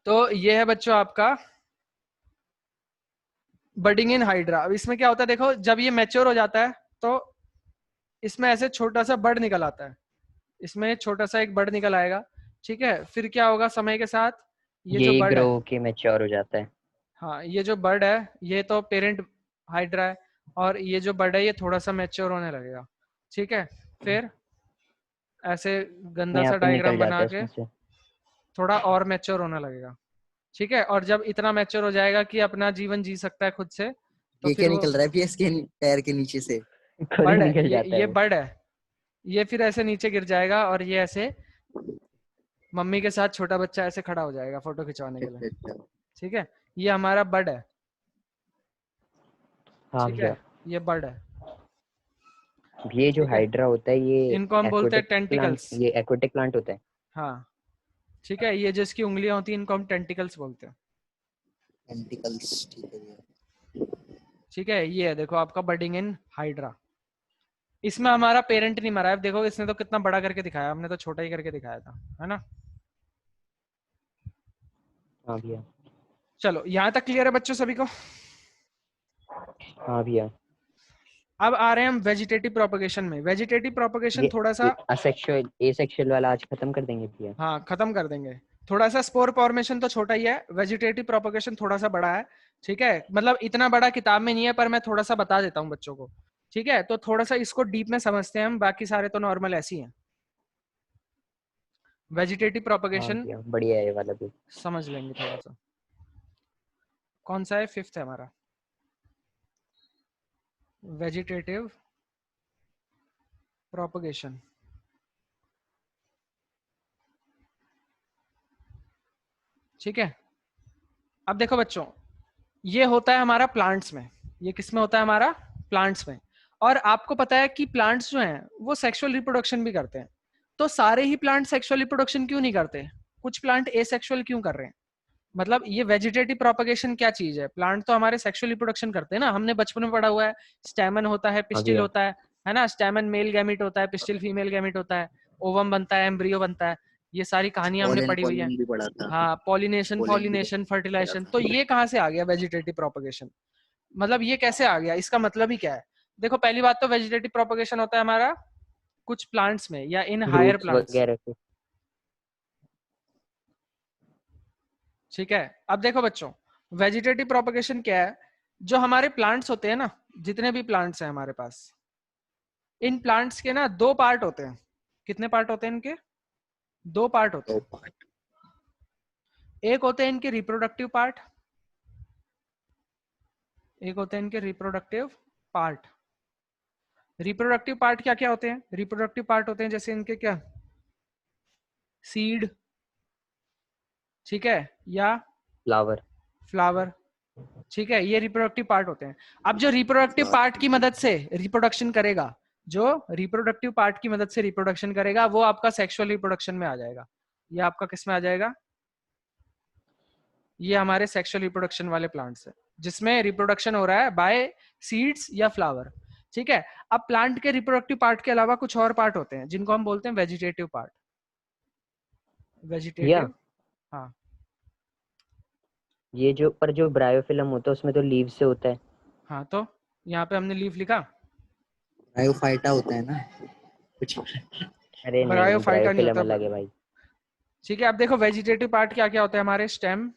तो ये है बच्चों आपका बडिंग इन हाइड्रा। अब इसमें क्या होता है, देखो जब ये मैच्योर हो जाता है तो इसमें ऐसे छोटा सा बड निकल आता है, इसमें छोटा सा एक बड निकल आएगा। ठीक है, फिर क्या होगा समय के साथ, ये जो ये बड ग्रो है, होके मैच्योर हो जाता है। हाँ ये जो बर्ड है ये तो पेरेंट हाइड्रा है, और ये जो बर्ड है ये थोड़ा सा मैच्योर होने लगेगा। ठीक है, फिर ऐसे गंदा अपने सा आप ही निकल डायग्राम जाता बना है के उसमें से। थोड़ा और मैच्योर होने लगेगा। ठीक है, और जब इतना मैच्योर हो जाएगा कि अपना जीवन जी सकता है खुद से, तो ये फिर क्या वो निकल रहा है भैया इसके पैर के नीचे से? खुद ही बर्ड है, निकल ये जाता है ये वो। बर्ड है, ये फिर ऐसे नीचे गिर जाएगा और ये ऐसे मम्मी के साथ छोटा बच्चा ऐसे खड़ा हो जाएगा फोटो खिंचवाने के लिए। अच्छा अच्छा। ठीक है, ये हमारा बर्ड है। हाँ ठीक है, भैया। ये बर्ड है। ये जो ठीक है, हाइड्रा होता है ये इनको हम बोलते हैं एक्वाटिक प्लांट, टेंटिकल्स। ये एक्वाटिक प्लांट होता है। हाँ ठीक है, ये जो इसकी उंगलियां होती हैं इनको हम टेंटिकल्स बोलते हैं। टेंटिकल्स, ठीक है भैया। ठीक है, ये है देखो आपका बडिंग इन हाइड्रा। इसमें हमारा पेरेंट नहीं मरा है, देखो इसने तो कितना बड़ा करके दिखाया, हमने तो छोटा ही करके दिखाया था, है ना। हाँ भैया। चलो यहाँ तक क्लियर है बच्चों सभी को। हाँ भैया। अब आ रहे हैं हम वेजिटेटिव प्रोपगेशन में। वेजिटेटिव प्रोपगेशन थोड़ा सा, ये असेक्सुअल एसेक्सुअल वाला आज खत्म कर देंगे भैया। हाँ खत्म कर देंगे। थोड़ा सा स्पोर फॉर्मेशन तो छोटा ही है, वेजिटेटिव प्रोपगेशन थोड़ा सा बड़ा है। ठीक है, मतलब इतना बड़ा किताब में नहीं है, पर मैं थोड़ा सा बता देता हूँ बच्चों को। ठीक है, तो थोड़ा सा इसको डीप में समझते हैं हम, बाकी सारे तो नॉर्मल ऐसे ही हैं। वेजिटेटिव हाँ प्रोपगेशन भैया बढ़िया है ये वाला भी। समझ लेंगे थोड़ा सा। कौन सा है, फिफ्थ है हमारा, वेजिटेटिव प्रोपगेशन। ठीक है, अब देखो बच्चों, ये होता है हमारा प्लांट्स में, ये किस में होता है हमारा, प्लांट्स में। और आपको पता है कि प्लांट्स जो हैं वो सेक्सुअल रिप्रोडक्शन भी करते हैं। तो सारे ही प्लांट सेक्सुअल रिप्रोडक्शन क्यों नहीं करते, कुछ प्लांट एसेक्सुअल क्यों कर रहे हैं। मतलब ये वेजिटेटिव प्रोपगेशन क्या चीज है, प्लांट तो हमारे सेक्सुअल रिप्रोडक्शन करते हैं ना, हमने बचपन में पढ़ा हुआ है। स्टेमन होता है, हाँ पिस्टिल भैया। होता है ना, स्टेमन मेल गैमिट होता है, पिस्टिल फीमेल गैमिट होता है, ओवम बनता है, एम्ब्रियो बनता है, ये सारी कहानियां हमने पॉलन पढ़ी हुई है। पॉलन भी पढ़ा था। हाँ, पॉलिनेशन, पॉलन भी पॉलिनेशन, पढ़ा फर्टिलाइजेशन, तो था। ये कहाँ से आ गया वेजिटेटिव प्रोपगेशन, मतलब ये कैसे आ गया, इसका मतलब ही क्या है। देखो पहली बात तो वेजिटेटिव प्रोपगेशन होता है हमारा कुछ प्लांट्स में या इन हायर रूट्स प्लांट्स। वगैरह से। ठीक है, अब देखो बच्चों, वेजिटेटिव प्रोपगेशन क्या है, जो हमारे प्लांट्स होते हैं ना, जितने भी प्लांट्स हैं हमारे पास, इन प्लांट्स के ना दो पार्ट होते हैं। कितने पार्ट होते हैं इनके, दो पार्ट होते तो हैं। एक होते हैं इनके रिप्रोडक्टिव पार्ट, एक होते हैं इनके रिप्रोडक्टिव पार्ट। रिप्रोडक्टिव पार्ट क्या क्या होते हैं, रिप्रोडक्टिव पार्ट होते हैं जैसे इनके क्या, सीड, ठीक है, या फ्लावर। फ्लावर। ठीक है, ये रिप्रोडक्टिव पार्ट होते हैं। अब जो रिप्रोडक्टिव पार्ट की मदद से रिप्रोडक्शन करेगा, जो रिप्रोडक्टिव पार्ट की मदद से रिप्रोडक्शन करेगा, वो आपका सेक्सुअल रिप्रोडक्शन में आ जाएगा। ये आपका किस में आ जाएगा, ये हमारे सेक्सुअल रिप्रोडक्शन वाले प्लांट्स है, जिसमें रिप्रोडक्शन हो रहा है बाय सीड्स या फ्लावर। ठीक है, अब प्लांट के रिप्रोडक्टिव पार्ट के अलावा कुछ और पार्ट होते हैं जिनको हम बोलते हैं वेजिटेटिव पार्ट। भैया वेजिटेटिव, हाँ ये जो पर जो ब्रायोफिलम होता है उसमें तो लीव से होता है। हाँ, तो यहाँ पे हमने लीफ लिखा, ब्रायोफाइटा होता है ना कुछ। अरे नहीं, ब्रायोफाइटा नहीं ब्रायोफिलम होता। अलग है भाई। ठीक है, अब देखो वेजिटेटिव पार्ट क्या क्या होते हैं हमारे, स्टेम,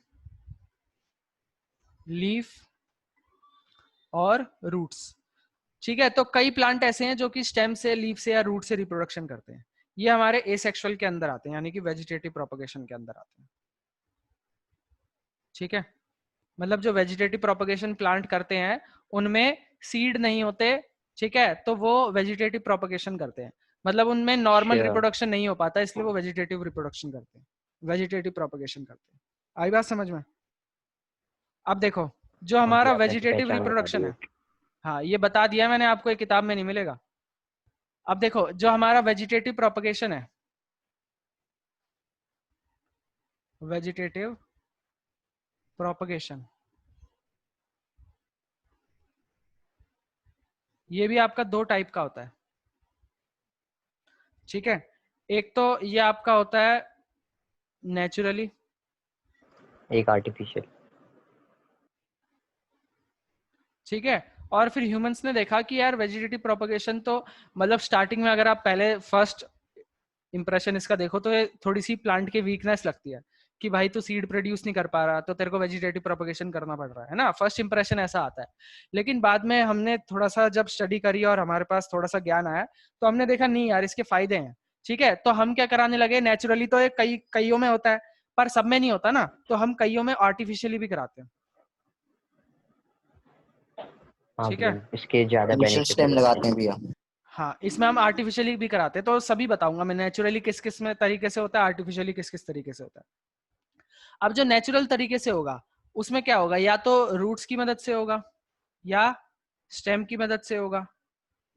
लीफ और रूट्स। ठीक है, तो कई प्लांट ऐसे हैं जो कि स्टेम से, लीफ से या रूट से रिप्रोडक्शन करते हैं। ये हमारे एसेक्सुअल के अंदर आते हैं, यानी कि वेजिटेटिव प्रोपगेशन के अंदर आते हैं। ठीक है, मतलब जो वेजिटेटिव प्रोपगेशन प्लांट करते हैं उनमें सीड नहीं होते। ठीक है, तो वो वेजिटेटिव प्रोपगेशन करते हैं, मतलब उनमें नॉर्मल अच्छा। रिप्रोडक्शन नहीं हो पाता, इसलिए वो वेजिटेटिव रिप्रोडक्शन करते हैं, वेजिटेटिव प्रोपगेशन करते हैं। आई बात समझ में। अब देखो, जो हाँ हमारा भैया वेजिटेटिव पहचान बता रिप्रोडक्शन दिए। है, हाँ ये बता दिया मैंने आपको, एक किताब में नहीं मिलेगा। अब देखो जो हमारा वेजिटेटिव प्रोपगेशन है, वेजिटेटिव प्रोपगेशन, ये भी आपका दो टाइप का होता है। ठीक है, एक तो ये आपका होता है नेचुरली, एक आर्टिफिशियल। ठीक है। और फिर ह्यूमंस ने देखा कि यार वेजिटेटिव प्रोपगेशन तो मतलब स्टार्टिंग में अगर आप पहले फर्स्ट इंप्रेशन इसका देखो तो ये थोड़ी सी प्लांट की वीकनेस लगती है कि भाई तू सीड प्रोड्यूस नहीं कर पा रहा तो तेरे को वेजिटेटिव प्रोपगेशन करना पड़ रहा है ना, फर्स्ट इंप्रेशन ऐसा आता है। लेकिन बाद में हमने थोड़ा सा जब स्टडी करी और हमारे पास थोड़ा सा ज्ञान आया तो हमने देखा नहीं यार इसके फायदे हैं। ठीक है, तो हम क्या कराने लगे, नेचुरली तो ये कईयों में होता है पर सब में नहीं होता ना, तो हम कईयों में आर्टिफिशियली भी कराते हैं। हाँ ठीक है, भैया, इसके ज्यादा बेनिफिट स्टेम लगाते हैं भैया। हाँ इसमें हम आर्टिफिशियली भी कराते हैं, तो सभी बताऊंगा मैं नेचुरली किस किस में तरीके से होता है, आर्टिफिशियली किस किस तरीके से होता है। अब जो नेचुरल तरीके से होगा उसमें क्या होगा, या तो रूट्स की मदद से होगा, या स्टेम की मदद से होगा,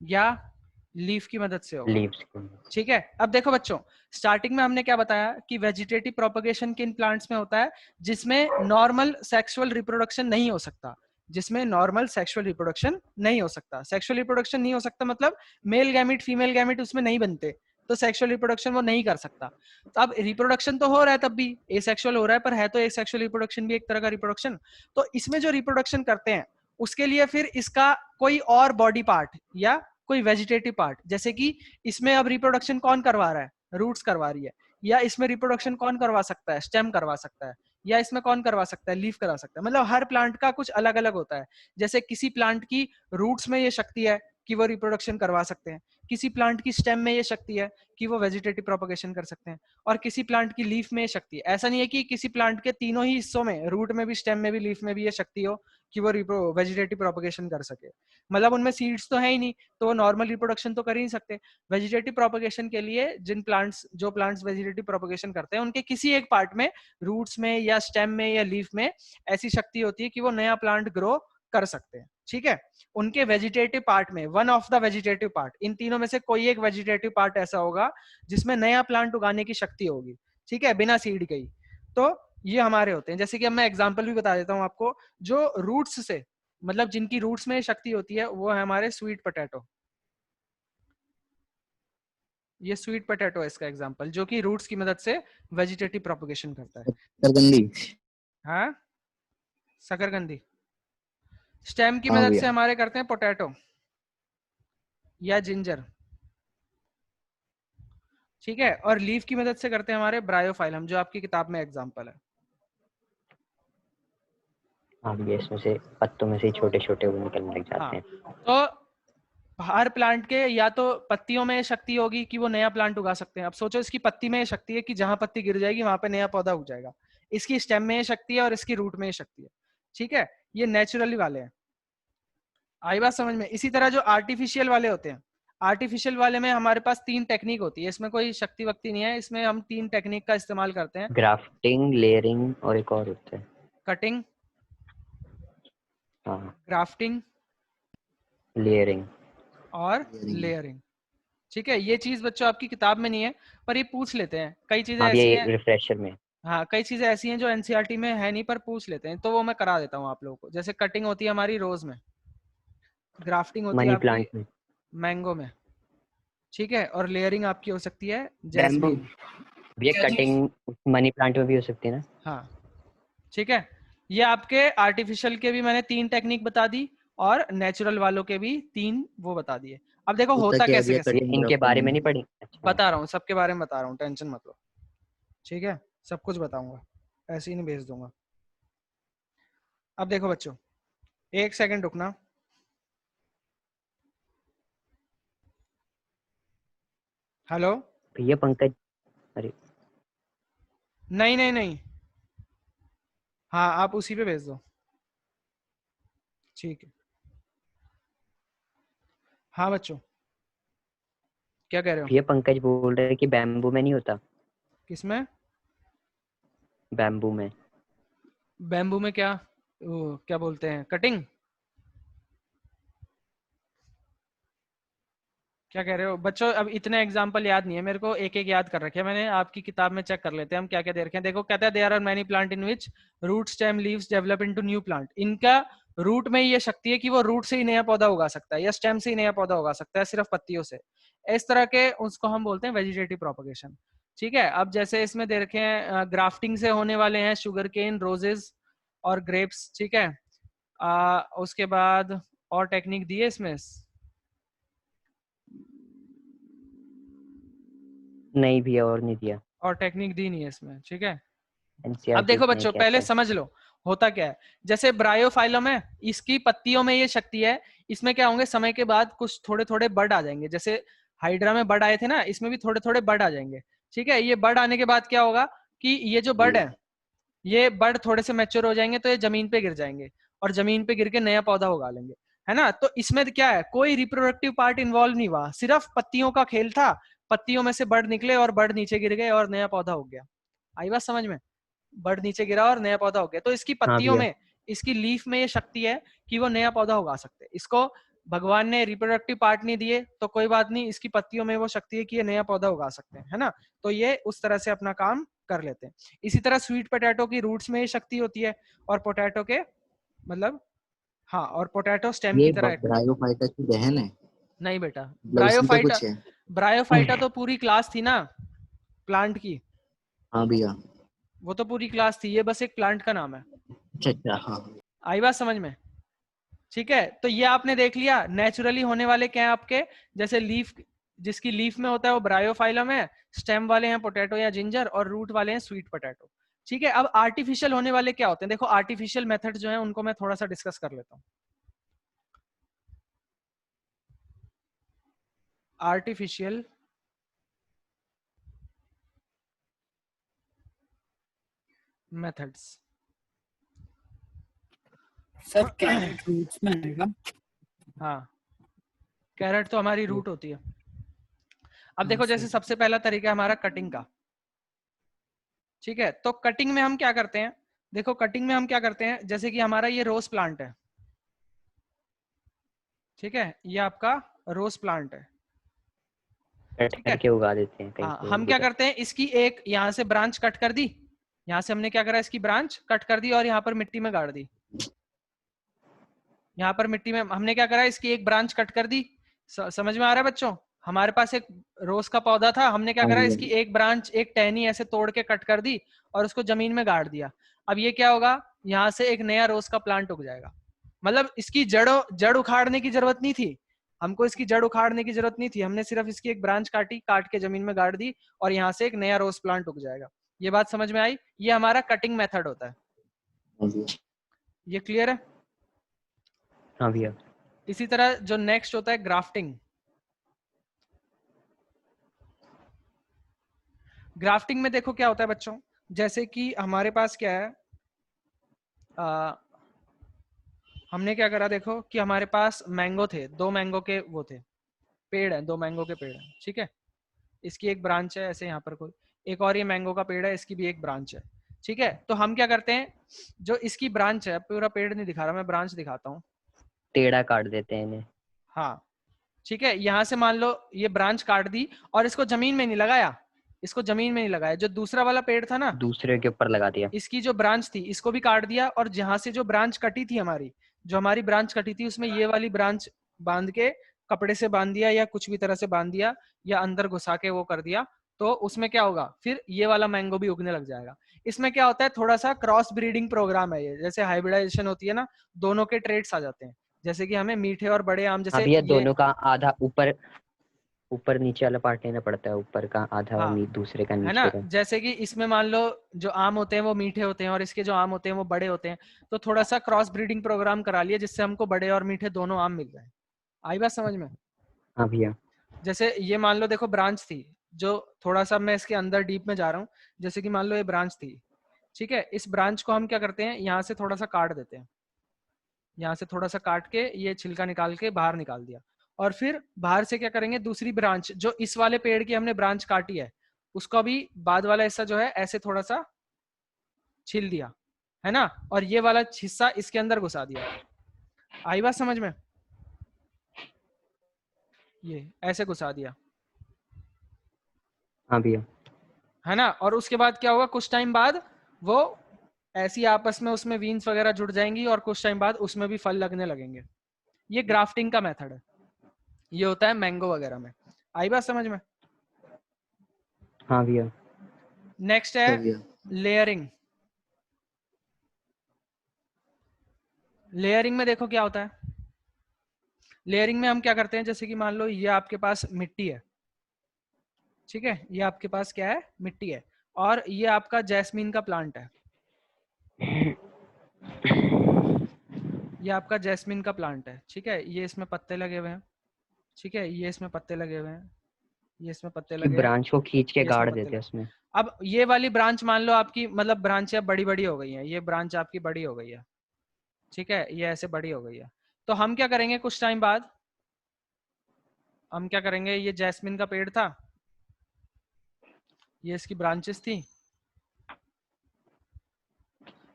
या लीफ की मदद से होगा। लीव्स। ठीक है, अब देखो बच्चों, स्टार्टिंग में हमने क्या बताया कि वेजिटेटिव प्रोपगेशन किन प्लांट्स में होता है, जिसमें नॉर्मल सेक्सुअल रिप्रोडक्शन नहीं हो सकता, जिसमें नॉर्मल सेक्सुअल रिप्रोडक्शन नहीं हो सकता। सेक्सुअल रिप्रोडक्शन नहीं हो सकता मतलब मेल गैमिट फीमेल गैमिट उसमें नहीं बनते, तो सेक्सुअल रिप्रोडक्शन वो नहीं कर सकता। तो अब रिप्रोडक्शन तो हो रहा है तब भी एसेक्सुअल हो रहा है, पर है तो एसेक्सुअल रिप्रोडक्शन भी एक तरह का रिप्रोडक्शन। तो इसमें जो रिप्रोडक्शन करते हैं उसके लिए फिर इसका कोई और बॉडी पार्ट या कोई वेजिटेटिव पार्ट, जैसे कि इसमें अब रिप्रोडक्शन कौन करवा रहा है, रूट्स करवा रही है, या इसमें रिप्रोडक्शन कौन करवा सकता है, स्टेम करवा सकता है, या इसमें कौन करवा सकता है, लीफ करा सकता है। मतलब हर प्लांट का कुछ अलग अलग होता है। जैसे किसी प्लांट की रूट्स में ये शक्ति है कि वो रिप्रोडक्शन करवा सकते हैं, किसी प्लांट की स्टेम में ये शक्ति है कि वो वेजिटेटिव प्रोपगेशन कर सकते हैं, और किसी प्लांट की लीफ में ये शक्ति है। ऐसा नहीं है कि किसी प्लांट के तीनों ही हिस्सों में, रूट में भी, स्टेम में भी, लीफ में भी ये शक्ति हो कि वो वेजिटेटिव प्रोपगेशन कर सके। मतलब उनमें सीड्स तो है ही नहीं, तो वो नॉर्मल रिप्रोडक्शन तो कर ही नहीं सकते। वेजिटेटिव प्रोपगेशन के लिए जो प्लांट्स वेजिटेटिव प्रोपगेशन करते हैं उनके किसी एक पार्ट में, रूट्स में या स्टेम में या लीफ में ऐसी शक्ति होती है कि वो नया प्लांट ग्रो कर सकते हैं। ठीक है, उनके वेजिटेटिव पार्ट में, one of the vegetative part, इन तीनों में से कोई एक वेजिटेटिव पार्ट ऐसा होगा जिसमें नया प्लांट उगाने की शक्ति होगी। ठीक है, बिना सीड के ही। तो ये हमारे होते हैं। जैसे कि अब मैं एग्जांपल भी बता देता हूं आपको, जो रूट्स से, मतलब जिनकी रूट्स में शक्ति होती है, वो है हमारे स्वीट पोटैटो। ये स्वीट पोटैटो है इसका एग्जांपल, जो कि रूट्स की मदद से वेजिटेटिव प्रोपगेशन करता है। शकरकंदी। हाँ, शकरकंदी स्टेम की हाँ मदद भैया। से हमारे करते हैं पोटैटो या जिंजर। ठीक है, और लीफ की मदद से करते हैं हमारे ब्रायोफाइलम, जो आपकी किताब में एग्जांपल है। हाँ भैया, इसमें से पत्तों में से छोटे छोटे वो निकलने लग हाँ, जाते हैं। तो हर प्लांट के या तो पत्तियों में शक्ति होगी कि वो नया प्लांट उगा सकते हैं। अब सोचो इसकी पत्ती में शक्ति है कि जहां पत्ती गिर जाएगी वहां पे नया पौधा उग जाएगा। इसकी स्टेम में शक्ति है और इसकी रूट में शक्ति है। ठीक है, ये नेचुरली वाले हैं। आई बात समझ में? इसी तरह जो आर्टिफिशियल वाले होते हैं, आर्टिफिशियल वाले में हमारे पास 3 टेक्निक होती है। इसमें कोई शक्ति वक्ति नहीं है, इसमें हम 3 टेक्निक का इस्तेमाल करते हैं। ग्राफ्टिंग, लेयरिंग और एक और होता है। कटिंग, हाँ, ग्राफ्टिंग लेयरिंग और लेयरिंग। ठीक है, ये चीज बच्चों आपकी किताब में नहीं है, पर ये पूछ लेते हैं। कई चीजें हाँ ऐसी ये हैं, रिफ्रेशर में। हाँ कई चीजें ऐसी हैं जो एनसीईआरटी में है नहीं पर पूछ लेते हैं, तो वो मैं करा देता हूँ आप लोगों को। जैसे कटिंग होती है हमारी रोज में, ग्राफ्टिंग होती है मनी आपकी प्लांट में। मैंगो में। ठीक है, और लेयरिंग आपकी हो सकती है बैम्बू। जैस्मीन। भैया कटिंग मनी प्लांट में भी हो सकती है ना? हाँ, ठीक है, ये आपके आर्टिफिशियल के भी मैंने 3 टेक्निक बता दी और नेचुरल वालों के भी 3 वो बता दिए। अब देखो होता होता क्या है कैसे भैया कैसे, कटिंग इनके बारे में ग्राफ्टिंग? नहीं पढ़ी? अच्छा। बता रहा हूँ, सबके बारे में बता रहा हूँ, टेंशन मत लो। ठीक है, सब कुछ बताऊंगा, ऐसे ही नहीं भेज दूंगा। अब देखो बच्चों, 1 सेकंड रुकना। हेलो, भैया पंकज, अरे नहीं नहीं नहीं, हाँ आप उसी पे भेज दो। ठीक है, हाँ बच्चों, क्या कह रहे हो? भैया पंकज बोल रहे हैं कि बैम्बू में नहीं होता। किसमें? बैम्बू में। बैम्बू में क्या? क्या बोलते हैं, कटिंग? क्या कह रहे हो बच्चों? अब इतने एग्जाम्पल याद नहीं है मेरे को, एक एक याद कर रखे हैं मैंने। आपकी किताब में चेक कर लेते हैं हम क्या क्या दे रखे हैं। देखो कहता है there are many plant in which root stem leaves develop into new plant. इनका रूट में ये शक्ति है कि वो रूट से ही नया पौधा उगा सकता है या स्टेम से ही नया पौधा उगा सकता है सिर्फ पत्तियों से। इस तरह के उसको हम बोलते हैं वेजिटेटिव प्रोपगेशन। ठीक है, अब जैसे इसमें दे रखे हैं ग्राफ्टिंग से होने वाले हैं शुगर केन, रोजेस और ग्रेप्स। ठीक है, उसके बाद और टेक्निक दी है इसमें? नहीं भैया, और नहीं दिया। और टेक्निक दी नहीं है इसमें। ठीक है, अब एनसीईआरटी देखो में बच्चों, कहता पहले है। समझ लो होता क्या है। जैसे ब्रायोफाइलम है, इसकी पत्तियों में ये शक्ति है। इसमें क्या होंगे, समय के बाद कुछ थोड़े थोड़े बड आ जाएंगे। जैसे हाइड्रा में बड आए थे ना, इसमें भी थोड़े थोड़े बड आ जाएंगे। ठीक है, ये बड आने के बाद क्या होगा कि ये जो बड है, ये बड थोड़े से मैच्योर हो जाएंगे तो ये जमीन पे गिर जाएंगे और जमीन पे गिर के नया पौधा उगा लेंगे, है ना। तो इसमें क्या है, कोई रिप्रोडक्टिव पार्ट इन्वॉल्व नहीं हुआ, सिर्फ पत्तियों का खेल था। पत्तियों में से बड निकले और बड नीचे गिर गए और नया पौधा उग गया। आई बात समझ में? बड नीचे गिरा और नया पौधा हो गया। तो इसकी हाँ पत्तियों भैया। में, इसकी लीफ में ये शक्ति है कि वो नया पौधा उगा सकते हैं। इसको भगवान ने रिप्रोडक्टिव पार्ट नहीं दिए तो कोई बात नहीं, इसकी पत्तियों में वो शक्ति है कि ये नया पौधा उगा सकते हैं, है ना। तो ये उस तरह से अपना काम कर लेते हैं। इसी तरह स्वीट पोटैटो की रूट्स में ये शक्ति होती है और पोटैटो के मतलब, हाँ, और पोटैटो स्टेम ये की तरह एक, ब्रायोफाइटा की बहन है, नहीं बेटा, मतलब इसी का ब्रायोफाइटा, कुछ है। ब्रायोफाइटा तो पूरी क्लास थी ना प्लांट की, हाँ भैया। वो तो पूरी क्लास थी, ये बस एक प्लांट का नाम है। अच्छा अच्छा, हाँ। आई बात समझ में? ठीक है, तो ये आपने देख लिया नेचुरली होने वाले क्या है आपके। जैसे लीफ, जिसकी लीफ में होता है वो ब्रायोफाइलम है, स्टेम वाले हैं पोटैटो या जिंजर, और रूट वाले हैं स्वीट पोटैटो। ठीक है, अब आर्टिफिशियल होने वाले क्या होते हैं? देखो आर्टिफिशियल मेथड जो है उनको मैं थोड़ा सा डिस्कस कर लेता हूँ। Artificial methods. Sir carrot roots में आएगा। हाँ, कैरेट तो हमारी रूट होती है। अब हाँ, देखो, जैसे सर। सबसे पहला तरीका है हमारा कटिंग का। ठीक है, तो कटिंग में हम क्या करते हैं? देखो कटिंग में हम क्या करते हैं, जैसे कि हमारा ये रोज प्लांट है। ठीक है, ये आपका रोज प्लांट है। कट ठीक है, करके उगा देते हैं कहीं हाँ, पे हम क्या भैया। करते हैं, इसकी एक यहाँ से ब्रांच कट कर दी। यहाँ से हमने क्या करा, इसकी ब्रांच कट कर दी और यहाँ पर मिट्टी में गाड़ दी। यहाँ पर मिट्टी में हमने क्या करा, इसकी एक ब्रांच कट कर दी। समझ में आ रहा है बच्चों? हमारे पास एक रोज का पौधा था, हमने क्या हाँ करा, भैया। इसकी एक ब्रांच, एक टहनी ऐसे तोड़ के कट कर दी और उसको जमीन में गाड़ दिया। अब ये क्या होगा, यहाँ से एक नया रोज का प्लांट उग जाएगा। मतलब इसकी जड़ उखाड़ने की जरूरत नहीं थी, हमको इसकी जड़ उखाड़ने की जरूरत नहीं थी, हमने सिर्फ इसकी एक ब्रांच काटी, काट के जमीन में गाड़ दी और यहाँ से एक नया रोज प्लांट उग जाएगा। ये बात समझ में आई? ये हमारा कटिंग मेथड होता है। हाँ भैया। ये क्लियर है? हाँ भैया। इसी तरह जो नेक्स्ट होता है ग्राफ्टिंग। ग्राफ्टिंग में देखो क्या होता है बच्चों, जैसे कि हमारे पास क्या है, हमने क्या करा, देखो कि हमारे पास मैंगो थे, 2 मैंगो के वो थे, पेड़ है, 2 मैंगो के पेड़ है। ठीक है, इसकी एक ब्रांच है ऐसे यहाँ पर कोई, एक और ये मैंगो का पेड़ है, इसकी भी एक ब्रांच है। ठीक है, तो हम क्या करते हैं, जो इसकी ब्रांच है, पूरा पेड़ नहीं दिखा रहा मैं, ब्रांच दिखाता हूँ। टेढ़ा काट देते हैं इन्हें। हाँ, ठीक है, यहाँ से मान लो ये ब्रांच काट दी और इसको जमीन में नहीं लगाया, इसको जमीन में नहीं लगाया। जो दूसरा वाला पेड़ था ना, दूसरे के ऊपर लगा दिया। इसकी जो ब्रांच थी इसको भी काट दिया, और जहां से जो ब्रांच कटी थी हमारी, जो हमारी ब्रांच कटी थी उसमें ये वाली ब्रांच बांध के, कपड़े से बांध दिया या कुछ भी तरह से बांध दिया या अंदर घुसा के वो कर दिया, तो उसमें क्या होगा, फिर ये वाला मैंगो भी उगने लग जाएगा। इसमें क्या होता है, थोड़ा सा क्रॉस ब्रीडिंग प्रोग्राम है ये, जैसे हाइब्रिडाइजेशन होती है ना, दोनों के ट्रेड्स आ जाते हैं। जैसे कि हमें मीठे और बड़े आम, हाँ जैसे भैया, ये, दोनों का आधा ऊपर ऊपर नीचे वाला पार्ट लेना पड़ता है, ऊपर का आधा और हाँ, दूसरे का है ना, नीचे का। जैसे कि इसमें मान लो जो आम होते हैं वो मीठे होते हैं और इसके जो आम होते हैं वो बड़े होते हैं, तो थोड़ा सा क्रॉस ब्रीडिंग प्रोग्राम करा लिया जिससे हमको बड़े और मीठे दोनों आम मिल जाए। आई बात समझ में? हाँ भैया। जैसे ये मान लो देखो ब्रांच थी, जो थोड़ा सा मैं इसके अंदर डीप में जा रहा हूँ, जैसे कि मान लो ये ब्रांच थी। ठीक है, इस ब्रांच को हम क्या करते हैं, यहाँ से थोड़ा सा काट देते हैं, यहाँ से थोड़ा सा काट के ये छिलका निकाल के बाहर निकाल दिया, और फिर बाहर से क्या करेंगे, दूसरी ब्रांच जो इस वाले पेड़ की हमने ब्रांच काटी है उसका भी बाद वाला हिस्सा जो है ऐसे थोड़ा सा छील दिया, है ना, और ये वाला हिस्सा इसके अंदर घुसा दिया। आई बात समझ में? ये ऐसे घुसा दिया, हाँ भैया। है ना, और उसके बाद क्या होगा, कुछ टाइम बाद वो ऐसी आपस में उसमें वीन्स वगैरह जुड़ जाएंगी और कुछ टाइम बाद उसमें भी फल लगने लगेंगे। ये ग्राफ्टिंग का मेथड है, ये होता है मैंगो वगैरह में। आई बात समझ में? हाँ भैया। नेक्स्ट है अच्छा भैया। लेयरिंग। लेयरिंग में देखो क्या होता है। लेयरिंग में हम क्या करते हैं, जैसे कि मान लो ये आपके पास मिट्टी है, ठीक है, ये आपके पास क्या है, मिट्टी है, और ये आपका जैस्मीन का प्लांट है, ये आपका जैस्मीन का प्लांट है, ठीक है, ये इसमें पत्ते लगे हुए हैं, ठीक है, ये इसमें पत्ते लगे हुए हैं, ये इसमें पत्ते कि लगे हैं, ब्रांच को खींच के ये इसमें गाड़ पत्ते देते हैं लगे। उसमें। अब ये वाली ब्रांच मान लो आपकी, मतलब ब्रांचें बड़ी बड़ी हो गई हैं, ये ब्रांच आपकी बड़ी हो गई है, ठीक है, ये ऐसे बड़ी हो गई है। तो हम क्या करेंगे, कुछ टाइम बाद हम क्या करेंगे, ये जैस्मिन का पेड़ था, ये इसकी ब्रांचेस थी,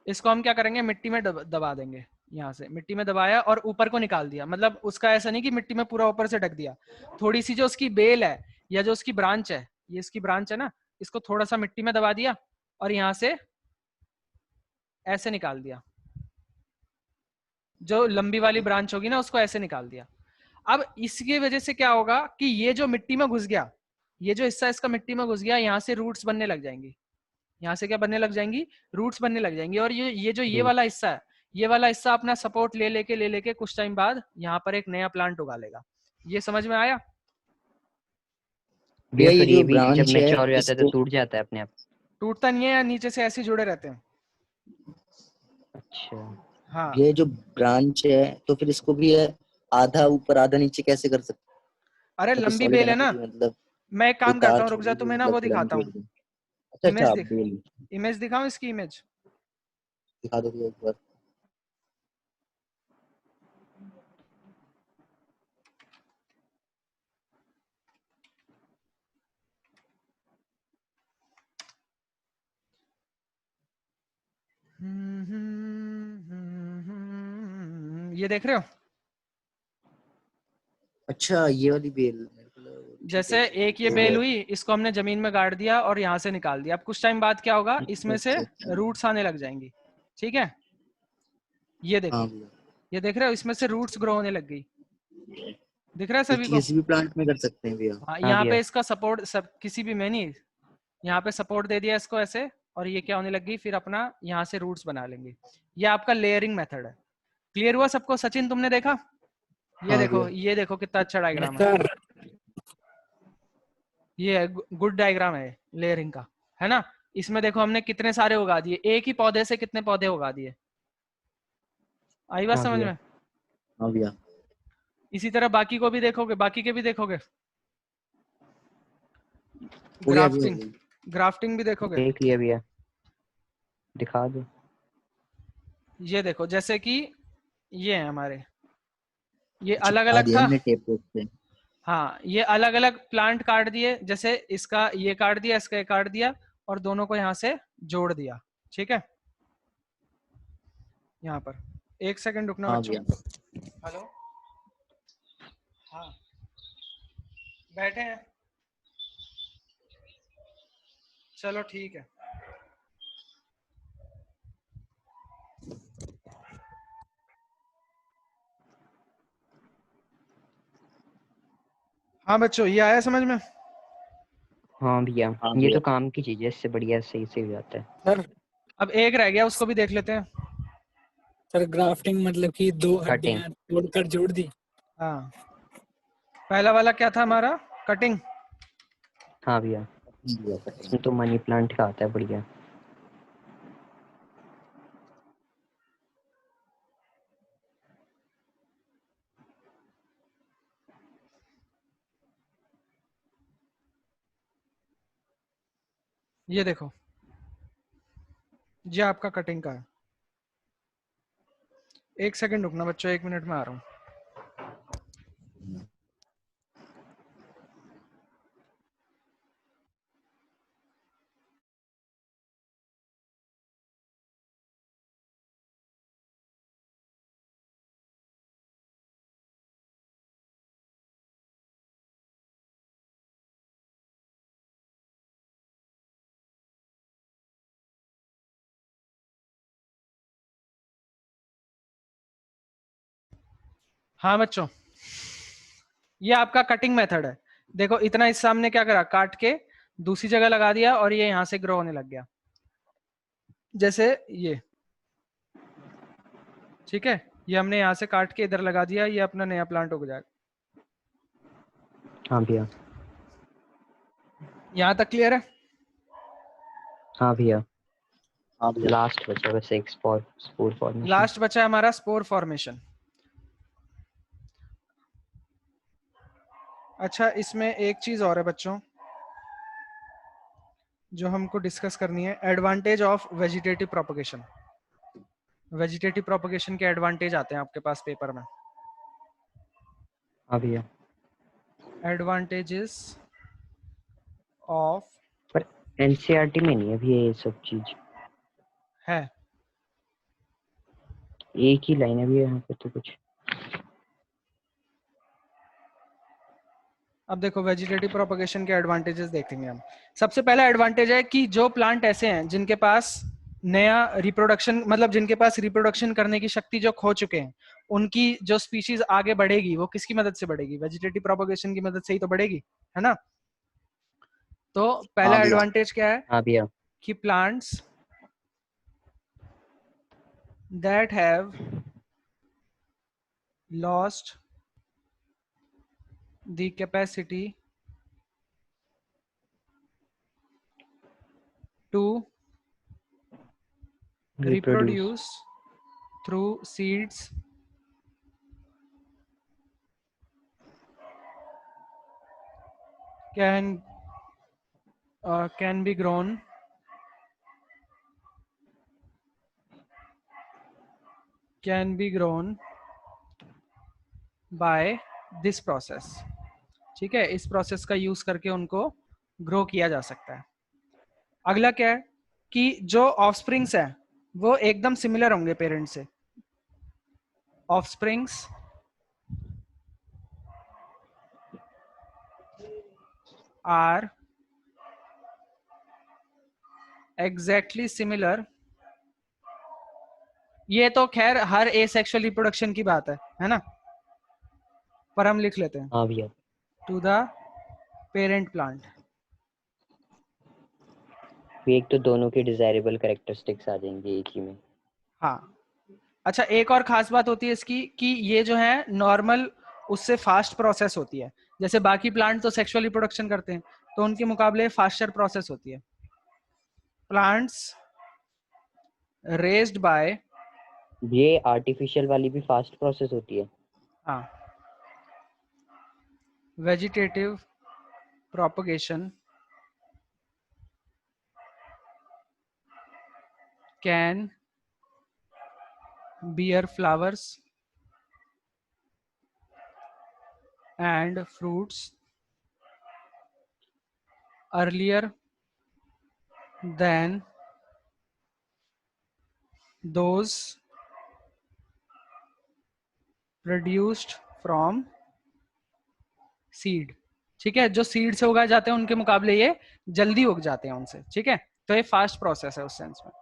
इसको हम क्या करेंगे, मिट्टी में दबा देंगे, यहाँ से मिट्टी में दबाया और ऊपर को निकाल दिया। मतलब उसका ऐसा नहीं कि मिट्टी में पूरा ऊपर से ढक दिया, थोड़ी सी जो उसकी बेल है या जो उसकी ब्रांच है, ये इसकी ब्रांच है ना, इसको थोड़ा सा मिट्टी में दबा दिया और यहाँ से ऐसे निकाल दिया, जो लंबी वाली ब्रांच होगी ना उसको ऐसे निकाल दिया। अब इसकी वजह से क्या होगा कि ये जो मिट्टी में घुस गया, ये जो हिस्सा इसका मिट्टी में घुस गया, यहाँ से रूट्स बनने लग जाएंगी, यहाँ से क्या बनने लग जाएंगी, रूट्स बनने लग जाएंगी। और ये जो ये वाला हिस्सा है, ये वाला हिस्सा अपना सपोर्ट ले लेके कुछ टाइम बाद यहाँ पर एक नया प्लांट उगा लेगा। ये समझ में आया? भैया ये फिर जो ये भी जब ब्रांच है मैच्योर हो जाता है तो इसको, टूट जाता है अपने आप। टूटता नहीं है, या नीचे से ऐसे जुड़े रहते हैं। अच्छा। हाँ, ये जो ब्रांच है तो फिर इसको भी आधा ऊपर आधा नीचे कैसे कर सकते अरे हैं? तो लंबी सॉलिड है बेल ना है ना, पूरी, मतलब मैं एक कोई काम तार करता हूँ, रुक जा, छोड़ेगी तुम्हें ना मतलब वो पूरा दिखाता निचोड़ हूँ, के। अच्छा इमेज अच्छा, दिख, बेल इमेज दिखाऊं इसकी इमेज। दिखा दो भैया एक बार। ये देख रहे हो, अच्छा ये वाली बेल मेरे को लगा वो, ठीक है जैसे एक ये ठीक बेल है। हुई, इसको हमने जमीन में गाड़ दिया और यहाँ से निकाल दिया। अब कुछ टाइम बाद क्या होगा, अच्छा इसमें से अच्छा अच्छा। रूट्स आने लग जाएंगी, ठीक है, ये हाँ देखो, भैया, ये देख रहे हो, इसमें से रूट्स ग्रो होने लग गई, दिख रहा है ये सभी को? किसी भी प्लांट में कर सकते हैं भैया? हाँ, हाँ यहाँ भैया। पे इसका सपोर्ट, सब किसी भी में नहीं, यहाँ पे सपोर्ट दे दिया इसको ऐसे, और ये क्या होने लगी, फिर अपना यहाँ से रूट्स बना लेंगे। ये आपका लेयरिंग मेथड है। क्लियर हुआ सबको? सचिन तुमने देखा? हाँ भैया। ये देखो कितना अच्छा डायग्राम है। सर ये गुड डायग्राम है लेयरिंग का, है ना? इसमें देखो हमने कितने सारे उगा दिए, एक ही पौधे से कितने पौधे उगा दिए। आई बात हाँ समझ भैया। में? हाँ भैया। इसी तरह बाकी को भी देखोगे, बाकी के भी देखोगे, हो गया भैया, हो ग्राफ्टिंग, गया। ग्राफ्टिंग भी देखोगे। देख लिया भैया, दिखा दो। ये देखो, जैसे कि ये है हमारे, ये अलग चिपका अलग दिया था, हमने टेप पे उससे। हाँ, ये अलग अलग प्लांट काट दिए, जैसे इसका ये काट दिया, इसका ये काट दिया, और दोनों को यहाँ से जोड़ दिया, ठीक है। यहाँ पर एक सेकंड रुकना हाँ बच्चों। भैया। हेलो, हाँ, बैठे हैं, चलो ठीक है। हाँ बच्चों, ये आया समझ में? हाँ भैया, हाँ ये भैया। तो काम की चीज है, इससे बढ़िया सही से हो जाता है। सर अब एक रह गया, उसको भी देख लेते हैं। सर ग्राफ्टिंग मतलब कि दो कटिंग। हड्डियां तोड़कर जोड़ दी। हाँ, पहला वाला क्या था हमारा, कटिंग। हाँ भैया, इसमें तो मनी प्लांट का आता है बढ़िया। ये देखो, ये आपका कटिंग का है। एक सेकंड रुकना बच्चों, 1 मिनट में आ रहा हूँ। हाँ बच्चों, ये आपका कटिंग मेथड है। देखो इतना हिस्सा हमने क्या करा, काट के दूसरी जगह लगा दिया और ये यहाँ से ग्रो होने लग गया, जैसे ये, ठीक है। ये हमने यहाँ से काट के इधर लगा दिया, ये अपना नया प्लांट उग जाएगा। हाँ भैया। यहाँ तक क्लियर है? हाँ भैया। हाँ भैया। लास्ट बचा बस एक स्पोर फॉर्मेशन। लास्ट बचा है हमारा स्पोर फॉर्मेशन। अच्छा, इसमें एक चीज और है बच्चों जो हमको डिस्कस करनी है, advantage of vegetative propagation. Vegetative propagation के एडवांटेज आते हैं आपके पास पेपर में। हाँ भैया। एडवांटेजेस ऑफ, पर एनसीईआरटी में नहीं है भैया ये सब चीज, है एक ही लाइन है भैया यहाँ पे तो कुछ। अब देखो वेजिटेटिव प्रोपगेशन के एडवांटेजेस देखेंगे हम। सबसे पहला एडवांटेज है कि जो प्लांट ऐसे हैं जिनके पास नया रिप्रोडक्शन, मतलब जिनके पास रिप्रोडक्शन करने की शक्ति जो खो चुके हैं, उनकी जो स्पीशीज आगे बढ़ेगी वो किसकी मदद से बढ़ेगी? वेजिटेटिव प्रोपगेशन की मदद से ही तो बढ़ेगी, है ना। तो पहला हाँ भैया। एडवांटेज क्या है हाँ भैया। कि plants that have lost the capacity to reproduce through seeds can be grown by this process, ठीक है। इस प्रोसेस का यूज करके उनको ग्रो किया जा सकता है। अगला क्या है कि जो ऑफस्प्रिंग्स है वो एकदम सिमिलर होंगे पेरेंट से। Offsprings are exactly similar. ये तो खैर हर एसेक्सुअल रिप्रोडक्शन की बात है ना, पर हम लिख लेते हैं हाँ भैया। To the parent plant. एक तो दोनों की डिजायरेबल कैरेक्टरिस्टिक्स आ जाएंगी एक ही में। हाँ, अच्छा एक और खास बात होती है इसकी कि ये जो है नॉर्मल उससे फास्ट प्रोसेस होती है। जैसे बाकी प्लांट तो सेक्सुअल रिप्रोडक्शन करते हैं तो उनके मुकाबले फास्टर प्रोसेस होती है। प्लांट्स रेज्ड बाय, ये आर्टिफिशियल वाली भी फास्ट प्रोसेस होती है। हाँ, vegetative propagation can bear flowers and fruits earlier than those produced from seed, ठीक है। जो सीड से उगाए जाते हैं उनके मुकाबले ये जल्दी उग जाते हैं उनसे, ठीक है। तो ये फास्ट प्रोसेस है उस सेंस में।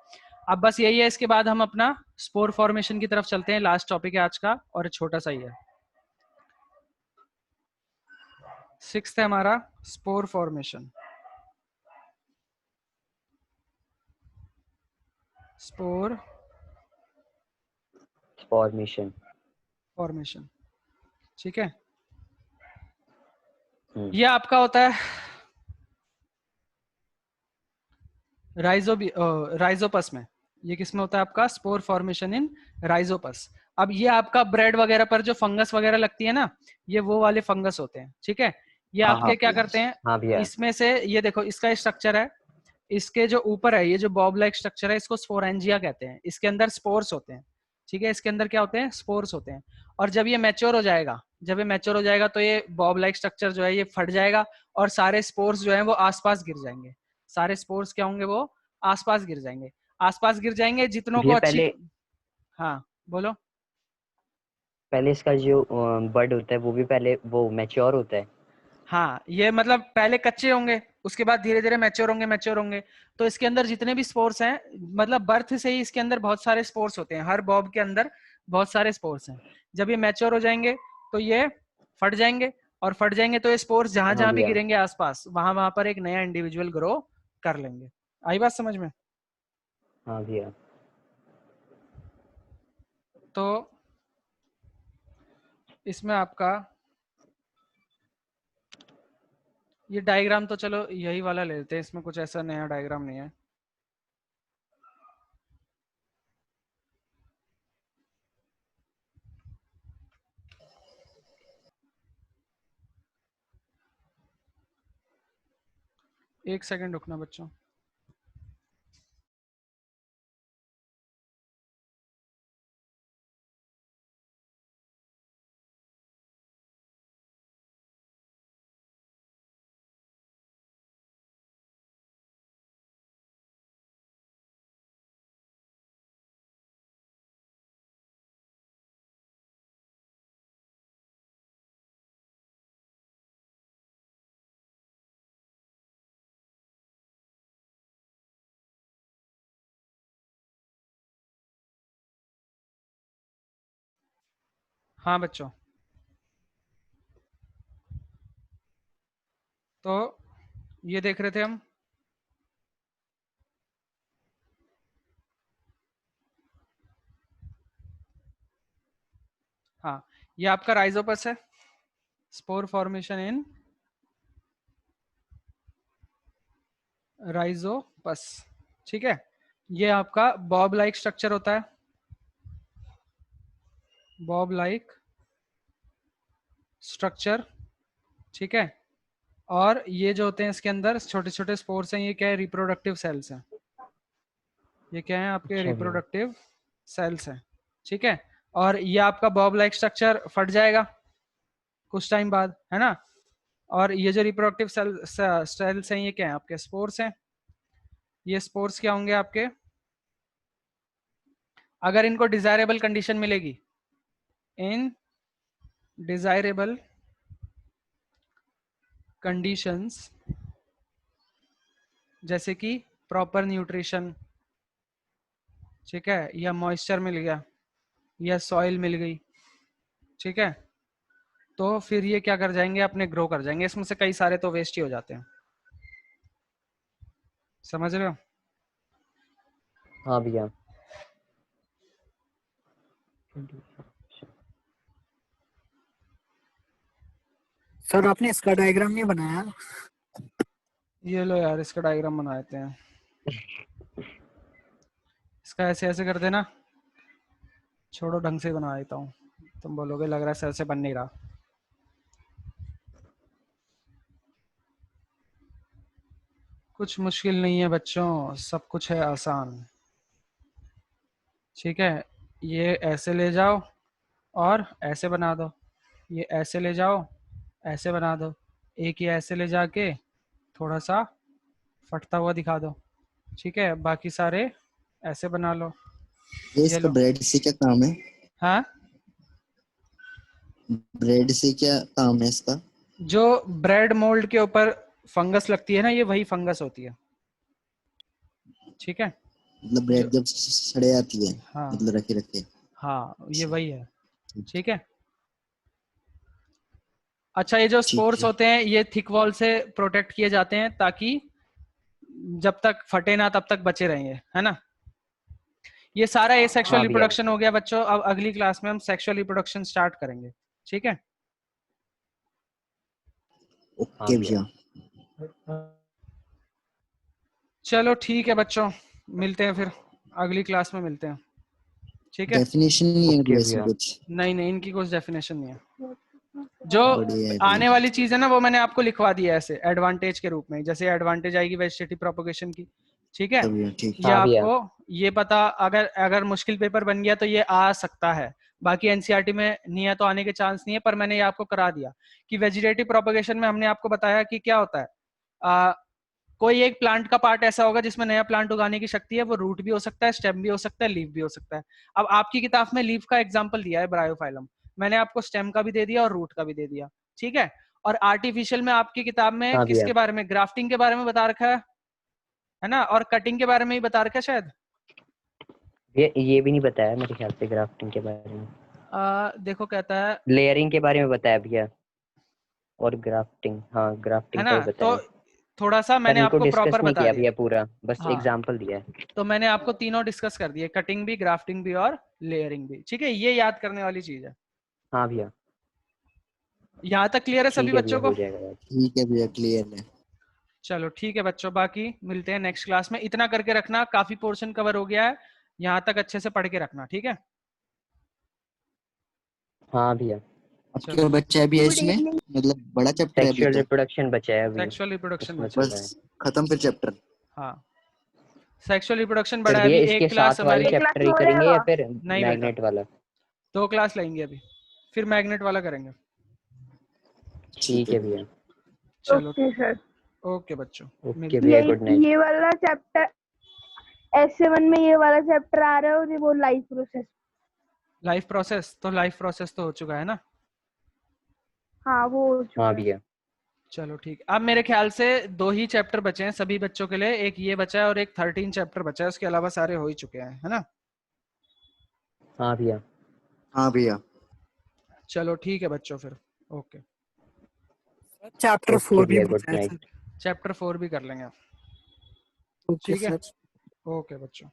अब बस यही है, इसके बाद हम अपना स्पोर फॉर्मेशन की तरफ चलते हैं। लास्ट टॉपिक है आज का और छोटा सा ही है। 6th है हमारा स्पोर फॉर्मेशन। स्पोर फॉर्मेशन, ठीक है। ये आपका होता है राइजोपस में। ये किसमें होता है आपका? स्पोर फॉर्मेशन इन राइजोपस। अब ये आपका ब्रेड वगैरह पर जो फंगस वगैरह लगती है ना, ये वो वाले फंगस होते हैं, ठीक है। ये हाँ, आपके हाँ, क्या भैया। करते हैं, हाँ भैया। इसमें से ये देखो इसका स्ट्रक्चर है, इसके जो ऊपर है ये जो बॉब लाइक स्ट्रक्चर है इसको स्पोरेंजिया कहते हैं। इसके अंदर स्पोर्स होते हैं, ठीक है। इसके अंदर क्या होते हैं? स्पोर्स होते हैं। और जब ये मैच्योर हो जाएगा, जब ये मैच्योर हो जाएगा तो ये बॉब लाइक स्ट्रक्चर जो है ये फट जाएगा और सारे स्पोर्स जो है वो आसपास गिर जाएंगे। सारे स्पोर्स क्या होंगे? वो आसपास गिर जाएंगे। आसपास गिर जाएंगे जितनों को अच्छी, हाँ बोलो। पहले इसका जो बड होता है वो भी पहले वो मैच्योर होता है। हाँ, ये मतलब पहले कच्चे होंगे, उसके बाद धीरे धीरे मैच्योर होंगे। तो इसके अंदर जितने भी स्पोर्स हैं, मतलब बर्थ से ही इसके अंदर बहुत सारे स्पोर्स होते हैं। हर बॉब के अंदर बहुत सारे स्पोर्स हैं। जब ये मैच्योर हो जाएंगे तो ये फट जाएंगे और फट जाएंगे तो ये स्पोर्स जहां हाँ जहां भी भैया। गिरेंगे आसपास, वहां वहां पर एक नया इंडिविजुअल ग्रो कर लेंगे। आई बात समझ में? हाँ भैया। तो इसमें आपका ये डायग्राम तो चलो यही वाला ले लेते हैं, इसमें कुछ ऐसा नया डायग्राम नहीं है। एक सेकंड रुकना बच्चों। हाँ बच्चों, तो ये देख रहे थे हम। हाँ, ये आपका राइजोपस है, स्पोर फॉर्मेशन इन राइजोपस। ठीक है, ये आपका बॉब लाइक स्ट्रक्चर होता है, बॉब लाइक स्ट्रक्चर। ठीक है, और ये जो होते हैं इसके अंदर छोटे छोटे स्पोर्स हैं, ये क्या है? रिप्रोडक्टिव सेल्स हैं। ये क्या है? आपके अच्छा भैया। रिप्रोडक्टिव सेल्स हैं। ठीक है, और ये आपका बॉब लाइक स्ट्रक्चर फट जाएगा कुछ टाइम बाद, है ना? और ये जो रिप्रोडक्टिव सेल्स हैं, ये क्या है? आपके स्पोर्स हैं। ये स्पोर्स क्या होंगे आपके? अगर इनको डिजायरेबल कंडीशन मिलेगी, इन डिजायरेबल कंडीशंस, जैसे कि प्रॉपर न्यूट्रिशन, ठीक है, या मॉइस्चर मिल गया, या सॉइल मिल गई, ठीक है, तो फिर ये क्या कर जाएंगे? अपने ग्रो कर जाएंगे। इसमें से कई सारे तो वेस्ट ही हो जाते हैं, समझ रहे हो? हाँ भैया। सर आपने इसका डायग्राम नहीं बनाया? ये लो यार, इसका डायग्राम बना देते हैं। इसका ऐसे ऐसे कर देना, छोड़ो ढंग से बना देता हूँ। तुम बोलोगे लग रहा है सर से बन नहीं रहा। कुछ मुश्किल नहीं है बच्चों, सब कुछ है आसान। ठीक है, ये ऐसे ले जाओ और ऐसे बना दो, ये ऐसे ले जाओ, ऐसे बना दो, एक ये ऐसे ले जाके थोड़ा सा फटता हुआ दिखा दो। ठीक है, बाकी सारे ऐसे बना लो। ये ये इसका लो। ब्रेड से क्या काम है? हाँ, ब्रेड से क्या काम है इसका? जो ब्रेड मोल्ड के ऊपर फंगस लगती है ना, ये वही फंगस होती है। ठीक है, मतलब जो, ब्रेड जब सड़े आती है, हाँ मतलब रखे रखे। हाँ, ये अच्छा, वही है। ठीक है, अच्छा, ये जो ठीक स्पोर्स है। होते हैं ये थिक वॉल से प्रोटेक्ट किए जाते हैं ताकि जब तक फटे ना तब तक बचे रहेंगे, है ना? ये सारा एसेक्सुअल हाँ भैया। रिप्रोडक्शन हो गया बच्चों। अब अगली क्लास में हम सेक्सुअल रिप्रोडक्शन स्टार्ट करेंगे। ठीक है, हाँ ओके भैया। भैया। चलो ठीक है बच्चों, मिलते हैं फिर, अगली क्लास में मिलते हैं। ठीक है, डेफिनेशन नहीं है ओके मतलब इसमें भैया। कुछ? नहीं नहीं, इनकी कुछ डेफिनेशन नहीं है। जो बढ़िया है आने भैया। वाली चीज है ना, वो मैंने आपको लिखवा दिया है ऐसे एडवांटेज के रूप में, जैसे एडवांटेज आएगी वेजिटेटिव प्रोपोगेशन की। ठीक है, अच्छा भैया, ठीक ये है। हाँ भैया। आपको ये पता, अगर अगर मुश्किल पेपर बन गया तो ये आ सकता है। बाकी एनसीईआरटी में नहीं है तो आने के चांस नहीं है, पर मैंने ये आपको करा दिया कि वेजिटेटिव प्रोपोगेशन में हमने आपको बताया कि क्या होता है। कोई एक प्लांट का पार्ट ऐसा होगा जिसमें नया प्लांट उगाने की शक्ति है, वो रूट भी हो सकता है, स्टेम भी हो सकता है, लीफ भी हो सकता है। अब आपकी किताब में लीफ का एग्जाम्पल दिया है ब्रायोफाइलम, मैंने आपको स्टेम का भी दे दिया और रूट का भी दे दिया। ठीक है, और आर्टिफिशियल में आपकी किताब में हाँ भैया। किसके बारे में? ग्राफ्टिंग के बारे में बता रखा है ना, और कटिंग के बारे में ही बता रखा है शायद। ये भी नहीं बताया मेरे ख्याल से ग्राफ्टिंग के बारे में। देखो कहता है, लेयरिंग के बारे में बताया भैया। और ग्राफ्टिंग, हाँ है ग्राफ्टिंग का ना। ही तो बताया। थोड़ा सा सर मैंने इनको आपको डिस्कस प्रॉपर नहीं बता किया दिया। भैया पूरा, बस हाँ, एग्जांपल दिया है। तो मैंने आपको तीनों डिस्कस कर दिए, कटिंग भी, ग्राफ्टिंग भी और लेयरिंग भी। ठीक है, ये याद करने वाली चीज है। हाँ भैया यहाँ तक क्लियर है सभी ठीक है भैया, बच्चों को? हो जाएगा यार। ठीक है भैया, क्लियर है। चलो ठीक है बच्चों, बाकी मिलते हैं नेक्स्ट क्लास में। इतना करके रखना, काफी पोर्शन कवर हो गया है, यहाँ तक अच्छे से पढ़ के रखना, ठीक है। हाँ भैया। अब चलो, क्या बच्चा है अभी है गुड इसमें, इवनिंग। मतलब बड़ा चैप्टर है अभी सेक्सुअल तो? रिप्रोडक्शन बचा है अभी, सेक्सुअल रिप्रोडक्शन उसमें बचा चल है। रहा है। बस खत्म फिर चैप्टर? हाँ, सेक्सुअल रिप्रोडक्शन फिर बड़ा है। भैया अभी इसके एक क्लास साथ वाले हमारी, एक क्लास चैप्टर में ही हो करेंगे या जाएगा? फिर नहीं बेटा, मैग्नेट वाला? 2 क्लास लेंगे अभी, फिर मैग्नेट वाला करेंगे। ठीक है भैया। चलो, ओके सर। ओके बच्चों, ओके मिलते भैया, हैं। ये गुड नाइट। ये वाला चैप्टर S7 में ये वाला चैप्टर आ रहा है, और ये वो लाइफ प्रोसेस। लाइफ प्रोसेस, तो लाइफ प्रोसेस तो हो चुका है ना। हाँ वो हो चुका हाँ है। भैया। चलो ठीक, अब मेरे ख्याल से 2 ही चैप्टर बचे हैं सभी बच्चों के लिए, एक ये बचा है और एक 13 चैप्टर बचा है, उसके अलावा सारे हो ही चुके हैं, है ना। हाँ भैया। हाँ भैया। चलो ठीक है बच्चों, फिर ओके। चैप्टर ओके 4 भी भैया, गुड बचा है सर। चैप्टर 4 भी कर लेंगे, ओके ठीक है। सर। ओके बच्चों।